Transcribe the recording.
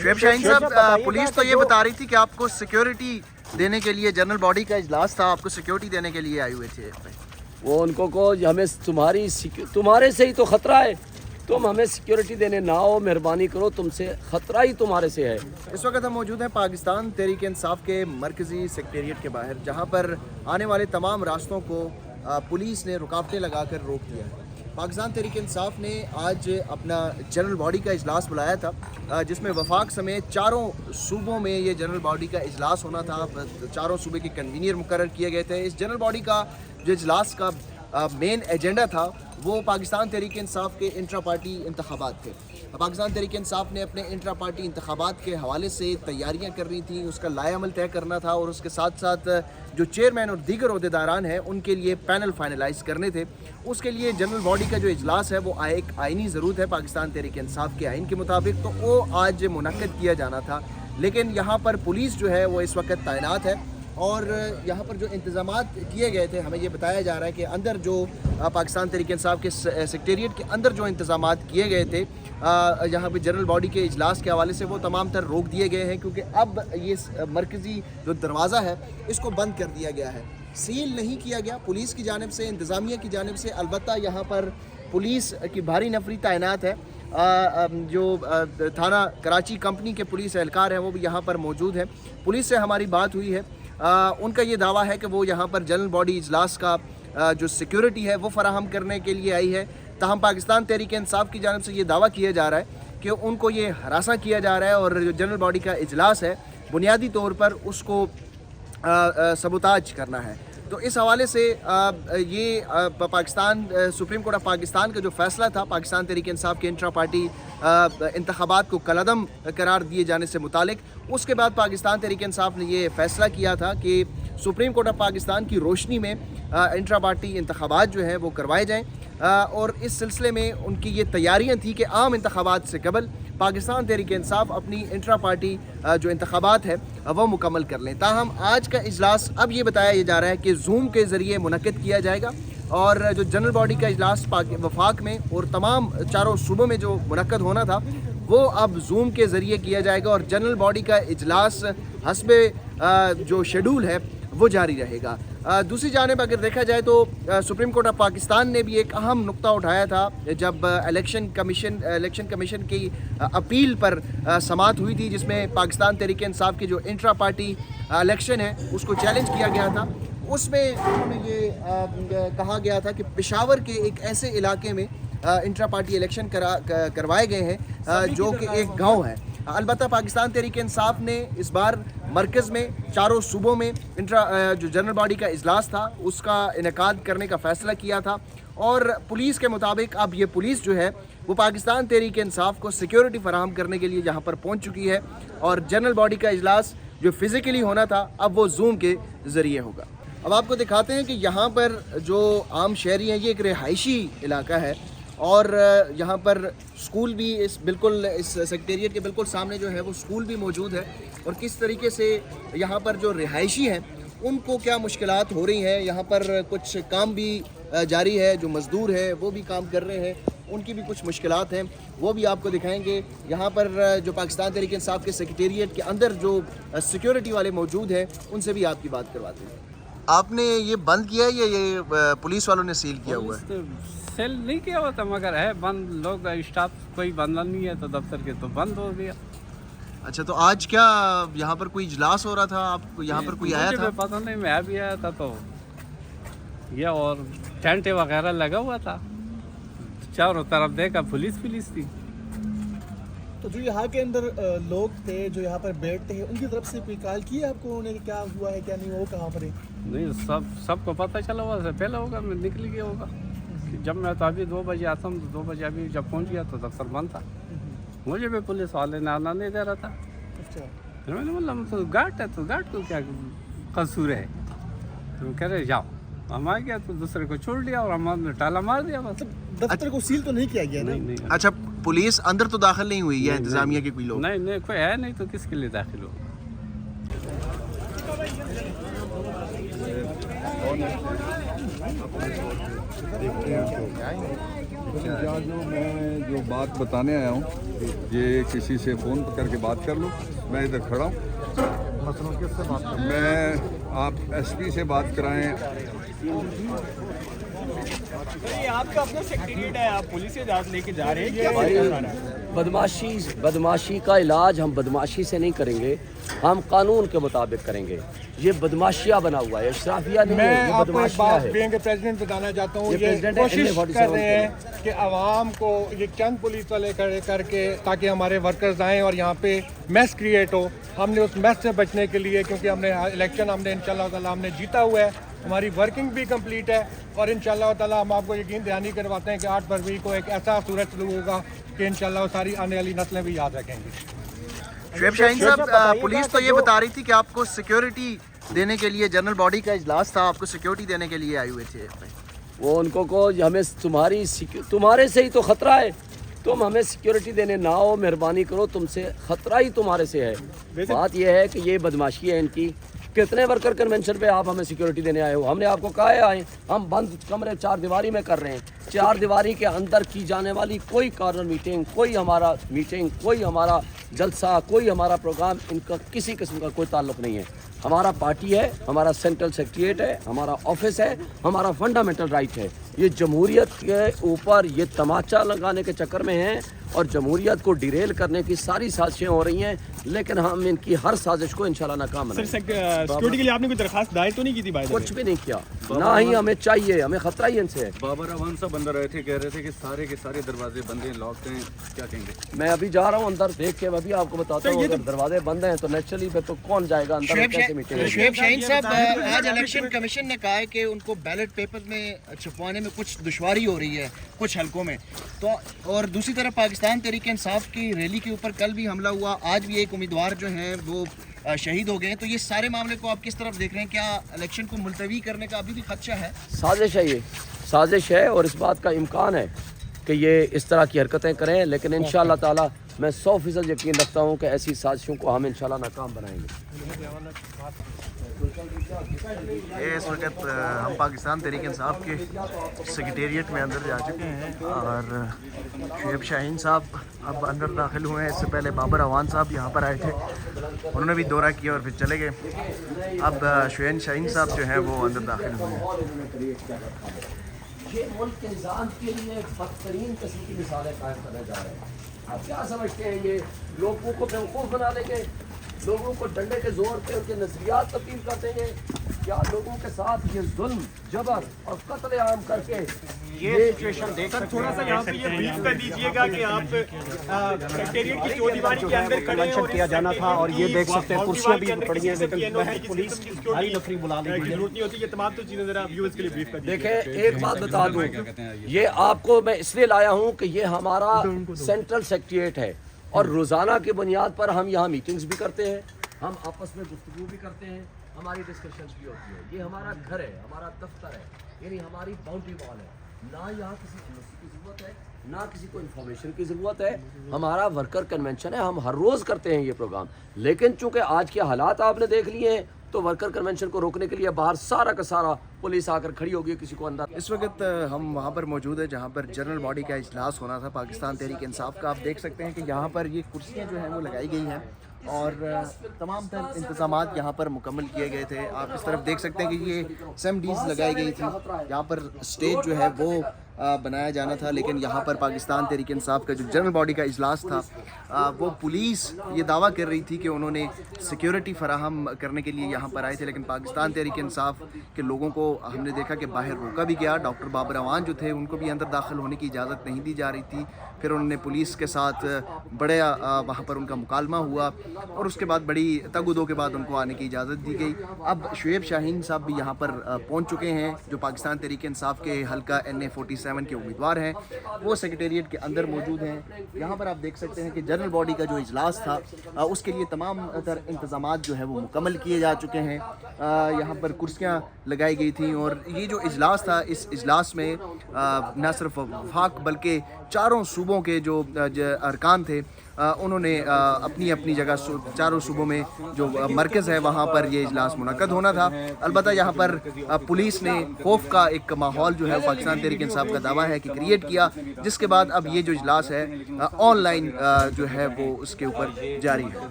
شعیب شاہین صاحب، پولیس تو یہ بتا رہی تھی کہ آپ کو سیکیورٹی دینے کے لیے جنرل باڈی کا اجلاس تھا، آپ کو سیکیورٹی دینے کے لیے آئے ہوئے تھے. وہ ان کو ہمیں تمہارے سے ہی تو خطرہ ہے، تم ہمیں سیکیورٹی دینے نہ ہو، مہربانی کرو، تم سے خطرہ ہی تمہارے سے ہے. اس وقت ہم موجود ہیں پاکستان تحریک انصاف کے مرکزی سیکریٹریٹ کے باہر، جہاں پر آنے والے تمام راستوں کو پولیس نے رکاوٹیں لگا کر روک دیا ہے. پاکستان تحریک انصاف نے آج اپنا جنرل باڈی کا اجلاس بلایا تھا، جس میں وفاق سمیت چاروں صوبوں میں یہ جنرل باڈی کا اجلاس ہونا تھا. چاروں صوبے کے کنوینئر مقرر کیے گئے تھے. اس جنرل باڈی کا جو اجلاس کا مین ایجنڈا تھا وہ پاکستان تحریک انصاف کے انٹرا پارٹی انتخابات تھے. پاکستان تحریک انصاف نے اپنے انٹرا پارٹی انتخابات کے حوالے سے تیاریاں کرنی تھیں، اس کا لائحہ عمل طے کرنا تھا، اور اس کے ساتھ ساتھ جو چیئرمین اور دیگر عہدیداران ہیں ان کے لیے پینل فائنلائز کرنے تھے. اس کے لیے جنرل باڈی کا جو اجلاس ہے وہ ایک آئینی ضرورت ہے پاکستان تحریک انصاف کے آئین کے مطابق، تو وہ آج منعقد کیا جانا تھا. لیکن یہاں پر پولیس جو ہے وہ اس وقت تعینات ہے، اور یہاں پر جو انتظامات کیے گئے تھے، ہمیں یہ بتایا جا رہا ہے کہ اندر جو پاکستان تحریک انصاف کے سیکریٹریٹ کے اندر جو انتظامات کیے گئے تھے یہاں پہ جنرل باڈی کے اجلاس کے حوالے سے، وہ تمام تر روک دیے گئے ہیں، کیونکہ اب یہ مرکزی جو دروازہ ہے اس کو بند کر دیا گیا ہے. سیل نہیں کیا گیا پولیس کی جانب سے، انتظامیہ کی جانب سے. البتہ یہاں پر پولیس کی بھاری نفری تعینات ہے. جو تھانہ کراچی کمپنی کے پولیس اہلکار ہیں وہ بھی یہاں پر موجود ہیں. پولیس سے ہماری بات ہوئی ہے، ان کا یہ دعویٰ ہے کہ وہ یہاں پر جنرل باڈی اجلاس کا جو سیکیورٹی ہے وہ فراہم کرنے کے لیے آئی ہے. تاہم پاکستان تحریک انصاف کی جانب سے یہ دعویٰ کیا جا رہا ہے کہ ان کو یہ ہراساں کیا جا رہا ہے، اور جو جنرل باڈی کا اجلاس ہے بنیادی طور پر اس کو سبوتاج کرنا ہے. تو اس حوالے سے یہ Pakistan supreme court of Pakistan کا جو فیصلہ تھا پاکستان تحریک انصاف کے انٹرا پارٹی انتخابات کو کالعدم قرار دیے جانے سے متعلق، اس کے بعد پاکستان تحریک انصاف نے یہ فیصلہ کیا تھا کہ سپریم کورٹ آف پاکستان کی روشنی میں انٹرا پارٹی انتخابات جو ہیں وہ کروائے جائیں. اور اس سلسلے میں ان کی یہ تیاریاں تھیں کہ عام انتخابات سے قبل پاکستان تحریک انصاف اپنی انٹرا پارٹی جو انتخابات ہے وہ مکمل کر لیں. تاہم آج کا اجلاس اب یہ بتایا جا رہا ہے کہ زوم کے ذریعے منعقد کیا جائے گا، اور جو جنرل باڈی کا اجلاس وفاق میں اور تمام چاروں صوبوں میں جو منعقد ہونا تھا وہ اب زوم کے ذریعے کیا جائے گا، اور جنرل باڈی کا اجلاس حسب جو شیڈول ہے وہ جاری رہے گا. دوسری جانب اگر دیکھا جائے تو سپریم کورٹ آف پاکستان نے بھی ایک اہم نقطہ اٹھایا تھا جب الیکشن کمیشن کی اپیل پر سماعت ہوئی تھی، جس میں پاکستان تحریک انصاف کی جو انٹرا پارٹی الیکشن ہے اس کو چیلنج کیا گیا تھا. اس میں انہوں نے یہ کہا گیا تھا کہ پشاور کے ایک ایسے علاقے میں انٹرا پارٹی الیکشن کروائے گئے ہیں جو کہ ایک گاؤں ہے. البتہ پاکستان تحریک انصاف نے اس بار مرکز میں چاروں صوبوں میں جو جنرل باڈی کا اجلاس تھا اس کا انعقاد کرنے کا فیصلہ کیا تھا، اور پولیس کے مطابق اب یہ پولیس جو ہے وہ پاکستان تحریک انصاف کو سیکیورٹی فراہم کرنے کے لیے یہاں پر پہنچ چکی ہے، اور جنرل باڈی کا اجلاس جو فزیکلی ہونا تھا اب وہ زوم کے ذریعے ہوگا. اب آپ کو دکھاتے ہیں کہ یہاں پر جو عام شہری ہیں، یہ ایک رہائشی علاقہ ہے، اور یہاں پر سکول بھی بالکل اس سیکریٹریٹ کے بالکل سامنے جو ہے وہ سکول بھی موجود ہے، اور کس طریقے سے یہاں پر جو رہائشی ہیں ان کو کیا مشکلات ہو رہی ہیں. یہاں پر کچھ کام بھی جاری ہے، جو مزدور ہیں وہ بھی کام کر رہے ہیں، ان کی بھی کچھ مشکلات ہیں، وہ بھی آپ کو دکھائیں گے. یہاں پر جو پاکستان تحریک انصاف کے سیکریٹریٹ کے اندر جو سیکیورٹی والے موجود ہیں ان سے بھی آپ کی بات کرواتے ہیں. آپ نے یہ بند کیا ہے یا یہ پولیس والوں نے سیل کیا ہوا ہے؟ سیل نہیں کیا ہوا تھا، مگر ہے بند. لوگ اسٹاف کوئی بندہ نہیں ہے تو دفتر کے تو بند ہو گیا. اچھا، تو آج کیا یہاں پر کوئی اجلاس ہو رہا تھا؟ آپ یہاں پر کوئی آیا تھا؟ مجھے پتہ نہیں، میں بھی آیا تھا تو یہ اور ٹینٹ وغیرہ لگا ہوا تھا، چاروں طرف دیکھا پولیس تھی. تو جو یہاں کے اندر لوگ تھے جو یہاں پر بیٹھتے ہیں ان کی طرف سے کوئی کال کی ہے آپ کو انہوں نے کہ کیا ہوا ہے کیا نہیں، وہ کہاں پر ہے؟ نہیں، سب کو پتہ چلا ہوا سے پہلے ہوگا، میں نکل گیا ہوگا. جب میں تو ابھی 2 بجے آتا ہوں تو 2 بجے ابھی جب پہنچ گیا تو دفتر بند تھا. مجھے بھی پولیس والے نے آنا نہیں دے رہا تھا. اچھا، میں نے بولا تو گارڈ ہے تو گارڈ کو کیا قصور ہے؟ تو کہہ رہے جاؤ. ہم آ گیا تو دوسرے کو چھوڑ دیا اور ہم نے تالا مار دیا بس. دفتر کو سیل تو نہیں کیا گیا؟ نہیں. اچھا، پولیس اندر تو داخل نہیں ہوئی یا انتظامیہ کے کوئی لوگ؟ نہیں کوئی ہے نہیں تو کس کے لیے داخل ہو. मैं जो बात बताने आया हूँ ये किसी से फ़ोन करके बात कर लूँ। मैं इधर खड़ा हूँ। मैं आप एसपी से बात कराएं। ये आपका अपना सेक्रेटरीट है, आप पुलिस से इजाज़त लेके जा रहे हैं, क्या भाई मसला है? बदमाशी का इलाज हम बदमाशी से नहीं करेंगे, हम कानून के मुताबिक करेंगे। ये बदमाशिया बना हुआ है, इशराफिया नहीं है, मैं ये आपको एक बदमाशिया बात है। बेंगे प्रेसिडेंट बताना चाहता हूँ। ये ये प्रेसिडेंट है, कोशिश NA-47 कर रहे हैं कि आवाम को ये चंद पुलिस वाले करके ताकि हमारे वर्कर्स आएँ और यहाँ पे मैस क्रिएट हो। हमने उस मैस से बचने के लिए, क्योंकि हमने इलेक्शन हमने इंशाल्लाह ताला हमने जीता हुआ है, हमारी वर्किंग भी कंप्लीट है और इंशाल्लाह ताला हम आपको यकीन दहानी करवाते हैं कि 8 फरवरी को एक ऐसा सूरज शुरू होगा कि इंशाल्लाह सारी आने वाली नस्लें भी याद रखेंगी। शुएब शाहीन साहब, पुलिस तो ये बता रही थी कि आपको सिक्योरिटी देने के लिए, जनरल बॉडी का इजलास था, आपको सिक्योरिटी देने के लिए आए हुए थे। वो उनको को हमें तुम्हारे से ही तो खतरा है, तुम हमें सिक्योरिटी देने ना हो, मेहरबानी करो, तुमसे खतरा ही तुम्हारे से है। बात यह है कि ये बदमाशी है इनकी। कितने वर्कर कन्वेंशन पे आप हमें सिक्योरिटी देने आए हो? हमने आपको कहा है आए, हम बंद कमरे 4 दीवारी में कर रहे हैं। 4 दीवारी के अंदर की जाने वाली कोई कॉर्नर मीटिंग, कोई हमारा मीटिंग, कोई हमारा जलसा, कोई हमारा प्रोग्राम, इनका किसी किस्म का कोई ताल्लुक नहीं है। हमारा पार्टी है, हमारा सेंट्रल सेक्रेटरीट है, हमारा ऑफिस है, हमारा फंडामेंटल राइट है। ये जमहूरियत के ऊपर ये तमाचा लगाने के चक्कर में हैं और जमहूरियत को डिरेल करने की सारी साजिशें हो रही हैं, लेकिन हम इनकी हर साजिश को इंशाल्लाह नाकाम बनाएंगे। सिक्योरिटी के लिए आपने कोई दरखास्त दायर तो नहीं की थी भाई? कुछ भी नहीं किया, ना ही हमें चाहिए, हमें खतरा ही इनसे है। बाबर अवान साहब अंदर आए थे, कह रहे थे कि सारे के सारे दरवाजे बंद हैं, लॉक हैं, क्या कहेंगे? मैं अभी जा रहा हूँ अंदर, देख के अभी आपको बताता हूँ। अगर दरवाजे बंद हैं तो नेचुरली फिर तो कौन जाएगा अंदर और कैसे मीटिंग होगी? शुएब शाहीन साहब, आज इलेक्शन कमीशन ने कहा है कि उनको बैलेट पेपर में छपवाने में कुछ दुश्वारी हो रही है कुछ हलकों में, तो और दूसरी तरफ पाकिस्तान तहरीक इंसाफ की रैली के ऊपर कल भी हमला हुआ, आज भी एक उम्मीदवार जो हैं वो शहीद हो गए हैं। तो ये सारे मामले को आप किस तरफ देख रहे हैं? क्या इलेक्शन को मुलतवी करने का अभी भी खदशा है? साजिश है, ये साजिश है और इस बात का इम्कान है कि ये इस तरह की हरकतें करें, लेकिन इंशाअल्लाह ताला मैं 100% यकीन रखता हूँ कि ऐसी साजिशों को हम इंशाअल्लाह नाकाम बनाएंगे। ये इस वक्त हम पाकिस्तान तहरीक इंसाफ के सेक्रेटेरिएट में अंदर जा चुके हैं और शुएब शाहीन साहब अब अंदर दाखिल हुए हैं। इससे पहले बाबर अवान साहब यहाँ पर आए थे, उन्होंने भी दौरा किया और फिर चले गए। अब शुएब शाहीन साहब जो हैं वो अंदर दाखिल हुए हैं। ये मुल्क के निज़ाम के लिए बदतरीन किस्म की मिसालें कायम करने जा रहे हैं। आप क्या समझते हैं ये लोगों को बेवकूफ़ बना लेंगे, लोगों को डंडे के जोर पे उनके नजरियात तब्दील कर देंगे? क्या लोगों के साथ ये जुल्म, जबर और कत्ल आम करके ये सिचुएशन देख सकते हैं? थोड़ा सा यहाँ पे ये ब्रीफ कर दीजिएगा कि आप सेक्रेटरीट की 4 दीवारी के अंदर खड़े हैं और किया जाना था और ये देख सकते हैं कुर्सियां भी पड़ी हैं, लेकिन पुलिस भारी नफरी बुला ली गई है। जरूरत नहीं होती। ये तमाम तो चीजें जरा व्यूअर्स के लिए ब्रीफ कर दीजिए। देखें, एक बात बता दूं, ये आपको मैं इसलिए लाया हूं कि ये हमारा सेंट्रल सेक्रेटरीट है और रोज़ाना की बुनियाद पर हम यहाँ मीटिंग्स भी करते हैं, हम आपस में गुफ्तगू भी करते हैं, हमारी डिस्कशंस भी होती है। ये हमारा घर है, हमारा दफ्तर है, यानी हमारी बाउंड्री वॉल है। ना यहाँ किसी यूनिवर्सिटी की ज़रूरत है, ना किसी को इन्फॉर्मेशन की ज़रूरत है। हमारा वर्कर कन्वेंशन है, हम हर रोज़ करते हैं ये प्रोग्राम, लेकिन चूँकि आज के हालात आपने देख लिए हैं तो वर्कर कन्वेंशन को रोकने के लिए बाहर सारा का सारा पुलिस आकर खड़ी होगी, किसी को अंदर। इस वक्त हम वहाँ पर मौजूद है जहाँ पर जनरल बॉडी का इजलास होना था पाकिस्तान तहरीक इंसाफ का। आप देख सकते हैं कि यहाँ पर ये कुर्सियाँ जो हैं वो लगाई गई हैं और तमाम तर इंतज़ामात यहाँ पर मुकम्मल किए गए थे। आप इस तरफ देख सकते हैं कि ये SMDs लगाई गई थी, यहाँ पर स्टेज जो है वो बनाया जाना था, लेकिन यहाँ पर पाकिस्तान तहरीक इंसाफ का जो जनरल बॉडी का इजलास था वो पुलिस ये दावा कर रही थी कि उन्होंने सिक्योरिटी फराहम करने के लिए यहाँ पर आए थे, लेकिन पाकिस्तान तहरीक इंसाफ के लोगों को हमने देखा कि बाहर रोका भी गया। डॉक्टर बाबर अवान जो थे उनको भी अंदर दाखिल होने की इजाज़त नहीं दी जा रही थी। फिर उन्होंने पुलिस के साथ बड़े वहाँ पर उनका मुकालमा हुआ और उसके बाद बड़ी तगुदों के बाद उनको आने की इजाज़त दी गई। अब शुएब शाहीन साहब भी यहाँ पर पहुँच चुके हैं, जो पाकिस्तान तहरीक इंसाफ के हल्का NA-47 के उम्मीदवार हैं, वो सेक्रेटेरिएट के अंदर मौजूद हैं। यहाँ पर आप देख सकते हैं कि जनरल बॉडी का जो इजलास था उसके लिए तमाम तर इंतज़ामात जो है वो मुकम्मल किए जा चुके हैं। यहाँ पर कुर्सियाँ लगाई गई थी और ये जो इजलास था, इस इजलास में न सिर्फ वफाक बल्कि चारों सूबों के जो अरकान थे उन्होंने अपनी अपनी जगह चारों सूबों में जो मरकज़ है वहाँ पर ये इजलास मुनक़द होना था। अलबत्ता यहाँ पर पुलिस ने खौफ का एक माहौल जो है पाकिस्तान तहरीक इंसाफ का दावा है कि क्रिएट किया, जिसके बाद अब ये जो इजलास है ऑनलाइन जो है वो उसके ऊपर जारी है।